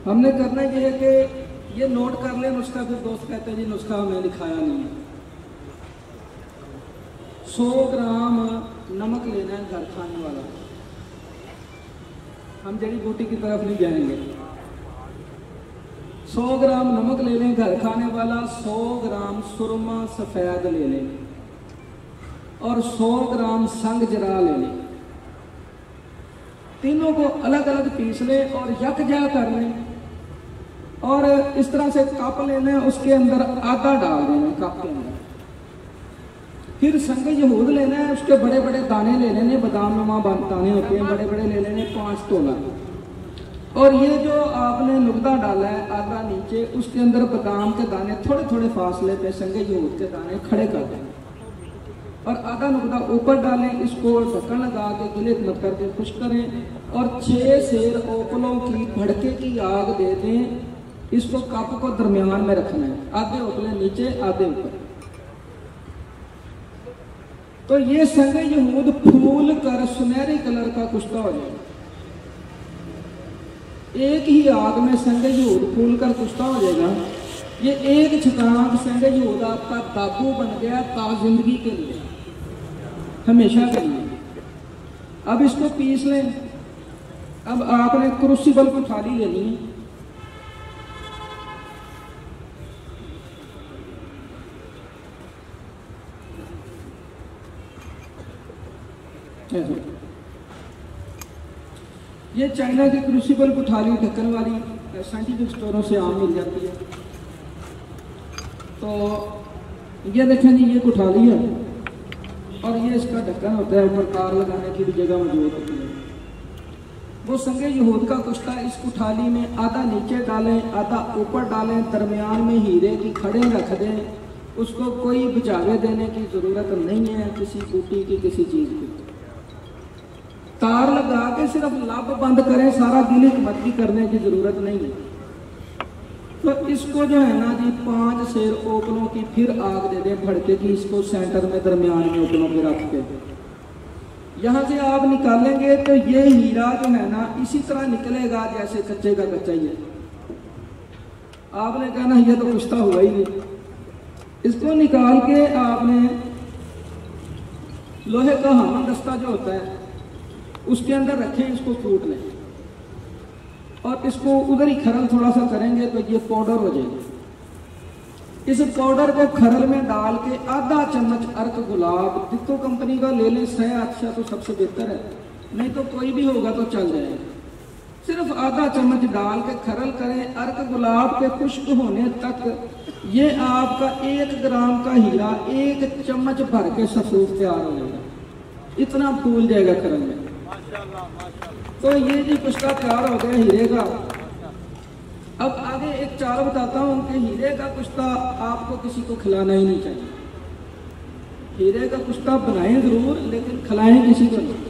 हमने करना ये है कि ये नोट कर ले नुस्खा। फिर दोस्त कहते हैं जी नुस्खा हमें लिखाया नहीं है। 100 ग्राम नमक लेना है घर खाने वाला। हम जड़ी बूटी की तरफ नहीं जाएंगे। 100 ग्राम नमक ले लें घर खाने वाला। 100 ग्राम सुरमा सफ़ेद ले लें और 100 ग्राम संग जरा ले लें। तीनों को अलग अलग पीस लें और यकजा कर लें और इस तरह से कप लेना है, उसके अंदर आधा डाल देना कप के अंदर। फिर संग यहूद लेना है, उसके बड़े बड़े दाने ले लेने, बादाम नुमा दाने होते हैं, बड़े बड़े ले लेने 5 तोला। और ये जो आपने नुकदा डाला है आधा नीचे, उसके अंदर बादाम के दाने थोड़े थोड़े फासले पे संग यहूद के दाने खड़े कर दें और आधा नुकदा ऊपर डालें। इसको ढक्कन लगा के गिले मत करके खुश करें और 6 सेर ओपलों की भड़के की आग दे दें। इसको कप को दरमियान में रखना है, आधे ओपले नीचे आधे ऊपर। तो ये संग यहूद फूल कर सुनहरे कलर का कुश्ता हो जाएगा। एक ही आग में संग यहूद फूल कर कुश्ता हो जाएगा। ये एक छटाक संग यहूद आपका ताबू बन गया जिंदगी के लिए, हमेशा के लिए। अब इसको पीस लें। अब आपने क्रूसिबल की थाली लेनी है। ये चाइना की क्रूसिबल की थाली ढक्कन वाली साइंटिफिक स्टोरों से आम मिल जाती है। तो ये देखें जी, ये कुठाली है और ये इसका ढक्कन होता है, ऊपर तार लगाने की भी जगह मौजूद होती है। वो संगे यहूद का कुश्ता इस कुठाली में आधा नीचे डालें आधा ऊपर डालें, दरमियान में हीरे की खड़े रख दें। उसको कोई बुझावे देने की ज़रूरत नहीं है, किसी बूटी की किसी चीज़ की। तार लगा के सिर्फ लब बंद करें, सारा गिलिक मत करने की ज़रूरत नहीं है। तो इसको जो है ना जी 5 सेर ओपलों की फिर आग दे दें भड़के की। इसको सेंटर में दरमियान में ओपलों के रख के यहाँ से आप निकालेंगे तो ये हीरा जो है ना इसी तरह निकलेगा जैसे कच्चे का कच्चा ही है। आपने कहना ये तो कुश्ता हुआ ही नहीं। इसको निकाल के आपने लोहे का हामन दस्ता जो होता है उसके अंदर रखें, इसको कूट लें और इसको उधर ही खरल थोड़ा सा करेंगे तो ये पाउडर हो जाएगा। इस पाउडर को खरल में डाल के आधा चम्मच अर्क गुलाब, दिक्को कंपनी का ले लें, 100 अच्छा तो सबसे बेहतर है, नहीं तो कोई भी होगा तो चल जाएगा। सिर्फ आधा चम्मच डाल के खरल करें। अर्क गुलाब के खुश्क होने तक ये आपका 1 ग्राम का हीरा 1 चम्मच भर के सफूफ तैयार हो जाएगा। इतना फूल जाएगा खरल में। तो ये जी कुश्ता तैयार हो गया हीरे का। अब आगे एक चाल बताता हूँ कि हीरे का कुश्ता आपको किसी को खिलाना ही नहीं चाहिए। हीरे का कुश्ता बनाएं जरूर, लेकिन खिलाएं किसी को नहीं।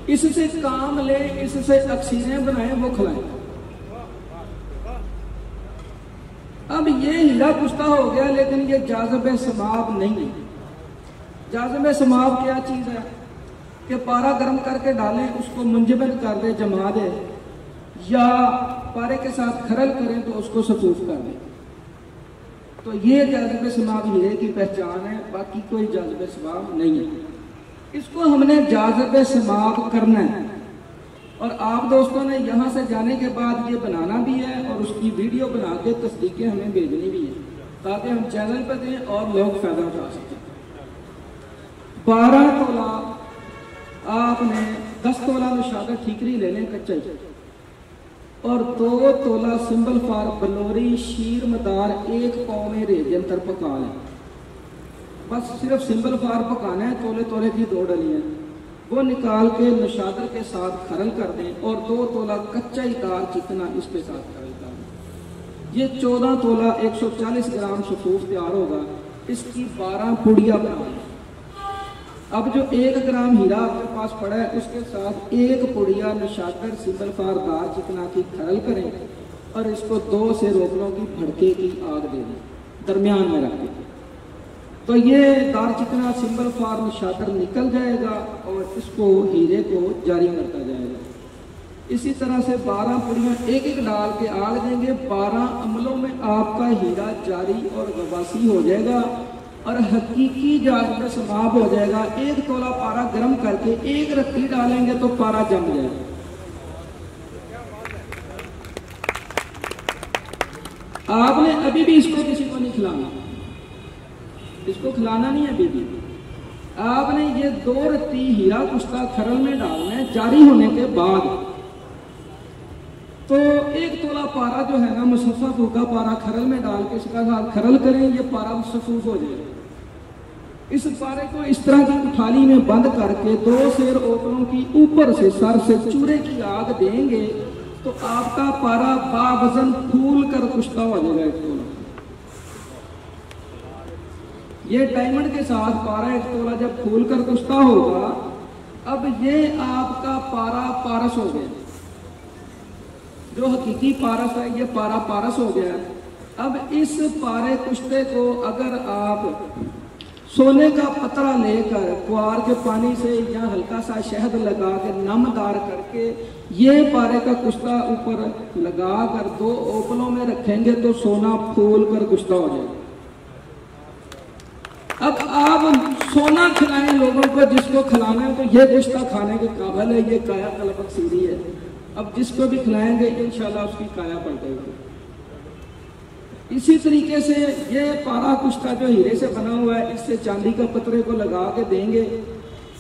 इससे काम ले, इससे अक्सीरें बनाएं, वो खिलाएं। अब ये हीरा कुश्ता हो गया, लेकिन ये जाज़िब समाब नहीं है। जाज़िब समाब क्या चीज़ है कि पारा गर्म करके डालें, उसको मुंजमद कर दे, जमा दे, या पारे के साथ खरल करें तो उसको सफूफ कर दें। तो ये जाज़िब समाब हीरे की पहचान है, बाकी कोई जाज़िब समाब नहीं है। इसको हमने जाज़िब समाब करना है और आप दोस्तों ने यहाँ से जाने के बाद ये बनाना भी है और उसकी वीडियो बना के तस्दीकें हमें भेजनी भी है, ताकि हम चैनल पर दें और लोग फायदा उठा सकें। 12 तोला आपने 10 तोला निशादा ठीकरी ले लें कच्चा और 2 तोला सिंबल फार बलोरी शीर मदार 1 पाव में रेजन तर पका लें। बस सिर्फ सिंबल फार पकाना है, तोले तोले की 2 डलियाँ वो निकाल के निशादर के साथ खरल कर दें और 2 तोला कच्चा ही दार चिकना इसके साथ खरल कर दें। ये 14 तोला 140 ग्राम सफूफ तैयार होगा। इसकी 12 पुड़िया बना लें। अब जो 1 ग्राम हीरा आपके पास पड़ा है उसके साथ 1 पुड़िया निशादर सिंबल फार दार चिकना की खरल करें और इसको 2 से रोकलों की भड़के की आग दे दें, दरमियान में रखें। तो ये दार चिकना सिंबल फार निशादर निकल जाएगा और इसको हीरे को जारी करता जाएगा। इसी तरह से 12 पुड़ियाँ एक एक डाल के आग देंगे। 12 अमलों में आपका हीरा जारी और गवासी हो जाएगा और हकीकी जाग में समाप्त हो जाएगा। 1 तोला पारा गर्म करके 1 रत्ती डालेंगे तो पारा जम जाएगा। आपने अभी भी इसको किसी को नहीं खिलाना, इसको खिलाना नहीं है अभी भी। आपने ये 2 रत्ती हीरा कुश्ता खरल में डालना है जारी होने के बाद। तो 1 तोला पारा जो है ना मुसफ़ा फूका पारा खरल में डाल के इसका साथ खरल करें, ये पारा सफूफ हो जाएगा। इस पारे को इस तरह की थाली में बंद करके 2 सेर ओपनों की ऊपर से सर से चूरे की आग देंगे तो आपका पारा बावजन फूल कर कुश्ता हो जाएगा 1 तोला। ये डायमंड के साथ पारा 1 तोला जब फूल कर कुश्ता होगा, अब ये आपका पारा पारस हो गया। जो हकीकी पारस है ये पारा पारस हो गया। अब इस पारे कुश्ते को अगर आप सोने का पतरा लेकर कुआर के पानी से या हल्का सा शहद लगा के नमदार करके ये पारे का कुश्ता ऊपर लगा कर 2 ओपलों में रखेंगे तो सोना फूल कर कुश्ता हो जाएगा। अब आप सोना खिलाएं लोगों को, जिसको खिलाना है तो ये कुश्ता खाने के काबिल है, ये काया तलबक सीधी है। अब जिसको भी खिलाएंगे इंशाल्लाह उसकी काया पड़ जाएगी। इसी तरीके से ये पारा कुश्ता जो हीरे से बना हुआ है, इससे चांदी का पतरे को लगा के देंगे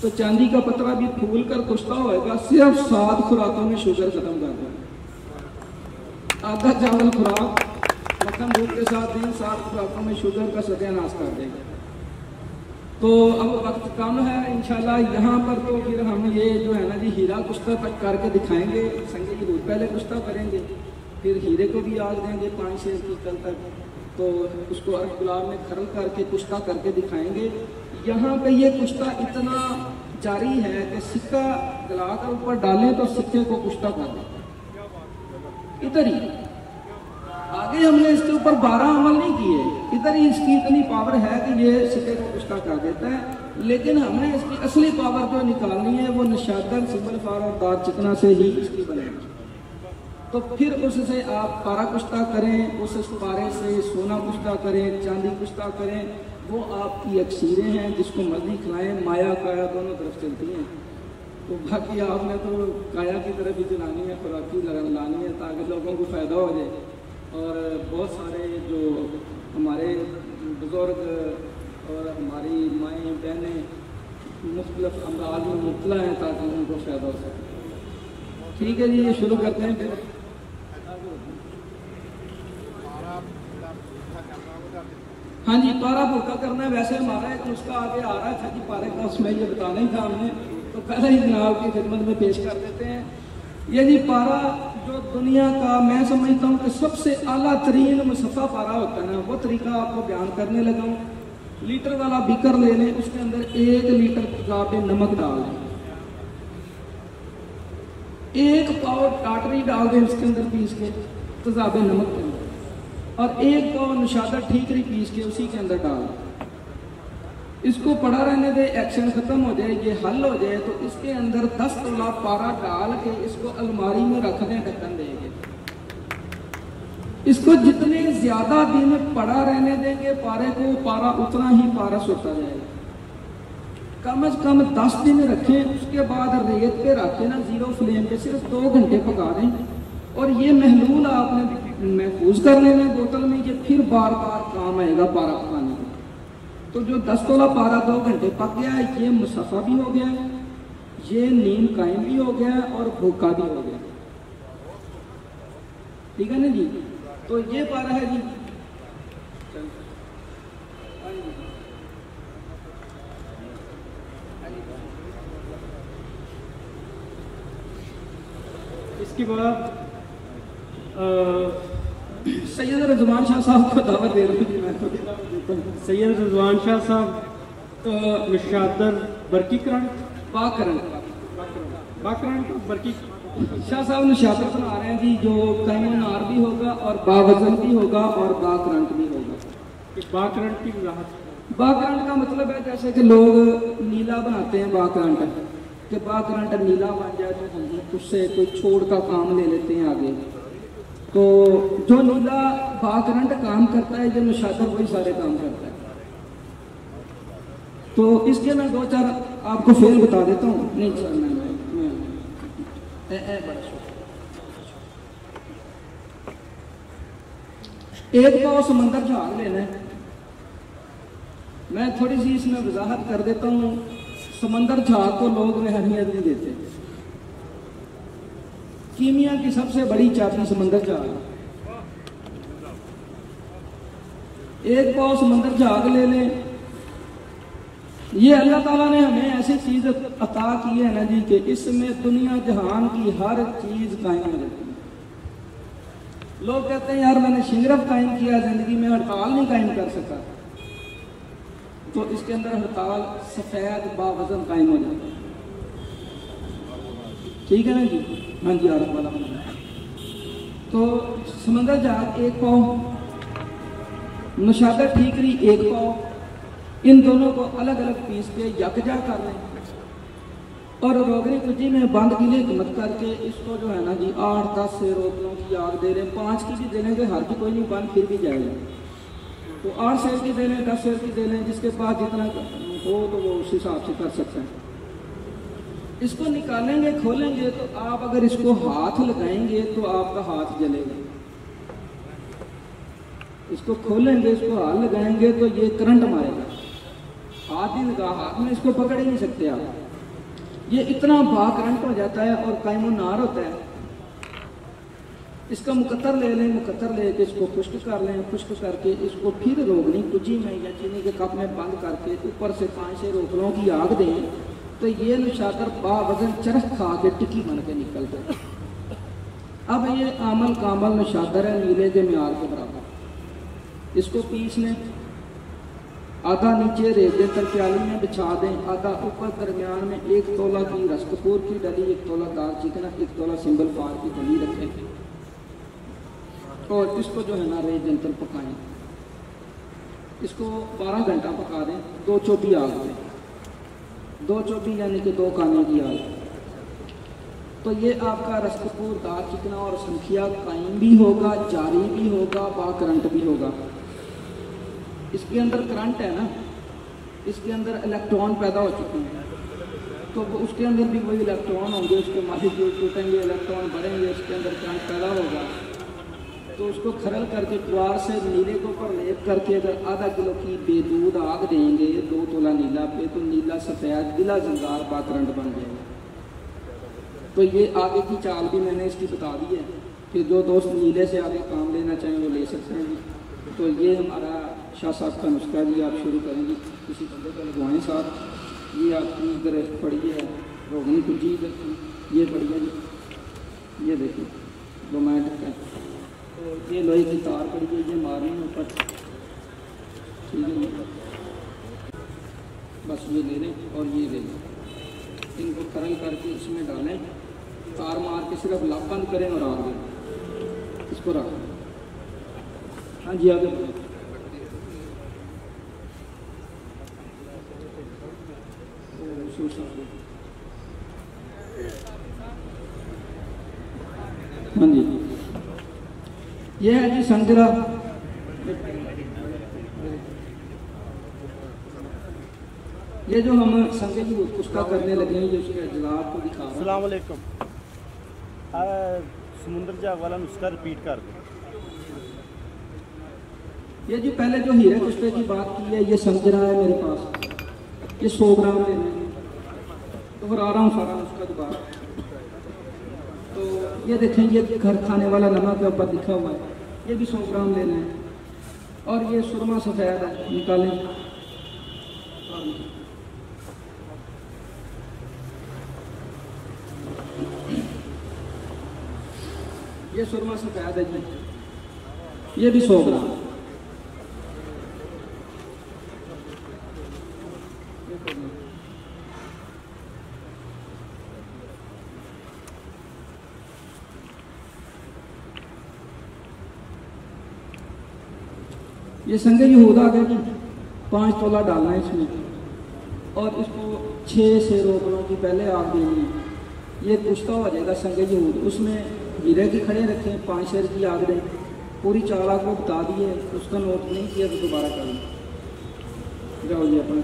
तो चांदी का पतरा भी फूल कर कुश्ता होएगा। सिर्फ 7 खुराकों में शुगर खत्म कर देगा। आधा चावल खुराक मक्खन दूध के साथ दें, 7 खुराकों में शुगर का सत्यानाश कर देगा। तो अब वक्त कम है, इंशाल्लाह यहाँ पर तो फिर हम ये जो है ना जी हीरा कुश्ता तक करके दिखाएंगे। संगे की दूध पहले कुश्ता करेंगे, फिर हीरे को भी आग देंगे 5 शेर की कल तक। तो उसको अर्क गुलाब में खरल करके कुश्ता करके दिखाएंगे। यहाँ पे ये कुश्ता इतना जारी है कि सिक्का गलाकर ऊपर डालें तो सिक्के को कुश्ता कर दें। इधर ही आगे हमने इसके ऊपर 12 अमल नहीं किए, इधर ही इसकी इतनी पावर है कि ये सिक्के को कुश्ता कर देता है। लेकिन हमने इसकी असली पावर जो निकालनी है वो निशादर सिंबल फार और दार चिकना से ही इसकी बनेगी। तो फिर उससे आप पारा कुश्ता करें, उस पारे से सोना कुश्ता करें, चांदी कुश्ता करें, वो आपकी अक्सीरें हैं। जिसको मर्जी खिलाएं, माया काया दोनों तरफ चलती हैं। तो बाकी आपने तो काया की तरफ ही चलानी है, खुराकी लानी है ताकि लोगों को फ़ायदा हो जाए। और बहुत सारे जो हमारे बुज़ुर्ग और हमारी माएँ बहनें मुख्तलिफ अमराज में मुब्तला हैं ताकि उनको फ़ायदा हो सके। ठीक है जी, ये शुरू करते हैं फिर। हाँ जी, पारा भूखा करना है। वैसे हमारा एक नुस्खा आगे आ रहा था कि पारे का, उसमें ये बताना ही था हमने, तो पहले ही जनाब की खिदमत में पेश कर देते हैं। ये जी पारा जो दुनिया का मैं समझता हूँ कि सबसे आला तरीन मुसफ़ा पारा होता है ना, वो तरीका आपको बयान करने लगा हूँ। लीटर वाला बीकर ले लें, उसके अंदर 1 लीटर तेज़ाब नमक डाल दें, 1 पाव टाटरी डाल दें इसके अंदर पीस के तेज़ाब नमक के अंदर, और 1 पाव निशादा ठीकरी पीस के उसी के अंदर डाल दें। इसको पड़ा रहने दे, एक्शन खत्म हो जाए, ये हल हो जाए तो इसके अंदर 10 तोला पारा डाल के इसको अलमारी में रख दें, ढक्कन देंगे। इसको जितने ज्यादा दिन पड़ा रहने देंगे पारे को, पारा उतना ही पारस होता जाएगा। कम से कम 10 दिन रखें, उसके बाद रेत पे रखें ना, 0 फ्लेम पे सिर्फ 2 घंटे पका दें। और ये महलूल आपने महफूज कर लेना बोतल में, ये फिर बार बार काम आएगा पारा पकाने में। तो जो 10 तोला पारा 2 घंटे पक गया, ये मुसफ़ा भी हो गया, ये नींद कायम भी हो गया और भूखा भी हो गया। ठीक है ना जी। तो ये पारा है जी। इसके बाद सैयद रिजवान शाह साहब को दावत दे रहा हूँ। सैयद रिजवान शाह साहब निशादर बरकी करंट बाकरंट बरकी शाह साहब निशादर बना रहे हैं जी, जो कैमनार भी होगा और बावजन भी होगा और बाकरंट भी होगा। बाकरंट की वजाहत। बाकरंट का मतलब है जैसे कि लोग नीला बनाते हैं बाकरंट, कि बा करंट नीला बन जाए तो हम उससे कोई छोड़ का काम ले लेते हैं आगे। तो जो नीला बा करंट काम करता है, जो निशादर वही सारे काम करता है। तो इसके मैं 2-4 आपको फेल बता देता हूँ। नहीं सर, मैं बड़ा एक पाव समंदर झाग लेना है। मैं थोड़ी सी इसमें वजाहत कर देता हूँ। समंदर झाग को लोग अहमियत नहीं देते। कीमिया की सबसे बड़ी चाबी समंदर झाग। एक पाव समंदर झाग ले लें। ये अल्लाह ताला ने हमें ऐसी चीज अता की है ना जी कि इसमें दुनिया जहान की हर चीज कायम हो जाती है। लोग कहते हैं यार मैंने शिंगरफ कायम किया, जिंदगी में हड़ताल नहीं कायम कर सका। तो इसके अंदर हड़ताल सफेद बावजन कायम हो जाता है। ठीक है ना जी? हाँ जी, आरफ वाला। तो समंदर जहाज 1 पाव, नशादर ठीकरी 1 पाव, इन दोनों को अलग अलग पीस के यकजा कर लें और रोगनी कुजी में बंद की हिकमत करके इसको जो है ना जी 8-10 से रोटियों की आग दे रहे हैं। 5 की भी दे लेंगे, हर की कोई नहीं, बंद फिर भी जाएगा। तो 8 शेर की दे लें, 10 शेर की दे लें, जिसके पास जितना हो तो वो उस हिसाब से कर सकते हैं। इसको निकालेंगे, खोलेंगे तो आप अगर इसको हाथ लगाएंगे तो आपका हाथ जलेगा। इसको खोलेंगे, इसको हाथ लगाएंगे तो ये करंट मारेगा। हाथ ही लगा, हाथ में इसको पकड़ ही नहीं सकते आप। ये इतना बा करंट हो जाता है और कायमो नार होता है। इसका मुकत्तर ले लें, मुकत्तर लेके इसको खुश्क कर लें, खुश्क करके इसको फिर रोगनी कुजी में या चीनी के कप में बंद करके ऊपर से 5 से रोकलों की आग दें तो ये नशाकर बावजन चरख खा के टिक्की बन के निकलते। अब ये आमल कामल नशाकर है नीले के म्यार के बराबर। इसको पीस लें, आधा नीचे रेते तर प्याली में बिछा दें, आधा ऊपर दरमियान में 1 तोला की रसकपूर की डली, 1 तोला दालचीनी, 1 तोला सिंबल फार की डली रखें और इसको जो है ना रेत जंतर पकाएं। इसको 12 घंटा पका दें। 2 चौबी आग दें, 2 चौबी यानी कि 2 खाने की आग। तो ये आपका रसकपूर दालचीनी और संखिया कायम भी होगा, जारी भी होगा, बा करंट भी होगा। इसके अंदर करंट है ना, इसके अंदर इलेक्ट्रॉन पैदा हो चुके हैं, तो उसके अंदर भी वही इलेक्ट्रॉन होंगे, उसके मॉलिक्यूल टूटेंगे, इलेक्ट्रॉन बढ़ेंगे, इसके अंदर करंट पैदा होगा। तो उसको खरल करके कुआर से नीले के ऊपर लेप करके अगर आधा किलो की बेदूध आग देंगे 2 तोला नीला पे, तो नीला सफ़ेद गिला जंगार बा करंट बन जाएगा। तो ये आगे की चाल भी मैंने इसकी बता दी है कि जो दोस्त नीले से आगे काम लेना चाहें वो ले सकते हैं जी। तो ये हमारा शाह साहब का नुस्खा जी, आप शुरू करेंगे, किसी बंदे को लगवाएँ साथ। ये आपकी इधर पड़ी है रोगनी कुजी, ये पड़ी है जी, ये देखिए रोमांटिक है। तो ये लोहे की तार पड़ी है, ये मारनी है ऊपर, ठीक है। बस ये ले लें और ये ले लें, इनको खरल करके इसमें डालें, तार मार के सिर्फ लाभ बंद करें और आग दें, इसको रखें। हाँ जी, आगे बढ़ें। हाँ जी, ये है जी संजरा। ये जो हम संगे की उसका करने लगे हैं, जो उसके अजलात को दिखा रहा हूं। अस्सलाम वालेकुम। समुंदर झाग वाला नुस्खा रिपीट कर दो। ये जी पहले जो हीरे कुश्ते की बात की है, ये संजरा है मेरे पास, ये 100 ग्राम लेना है। तो फिर आ रहा हूँ सारा नुस्खा दोबारा। तो ये देखें, ये घर खाने वाला नमक के ऊपर लिखा हुआ है, ये भी 100 ग्राम लेना है। और ये सुरमा सफ़ेद है, निकालें। ये सुरमा सफ़ेद है जी, ये भी 100 ग्राम। ये संगे यहूदा आ गया जी, 5 तोला डालना है इसमें और इसको 6 से रोकनों की पहले आग देनी, ये पुश्ता हो जाएगा संग जहूद। उसमें हीरे की खड़े रखें, 5 शेर की आग दें, पूरी चालाक को बता दिए, उसका नोट नहीं किया तो दोबारा करें। जाओ जी अपना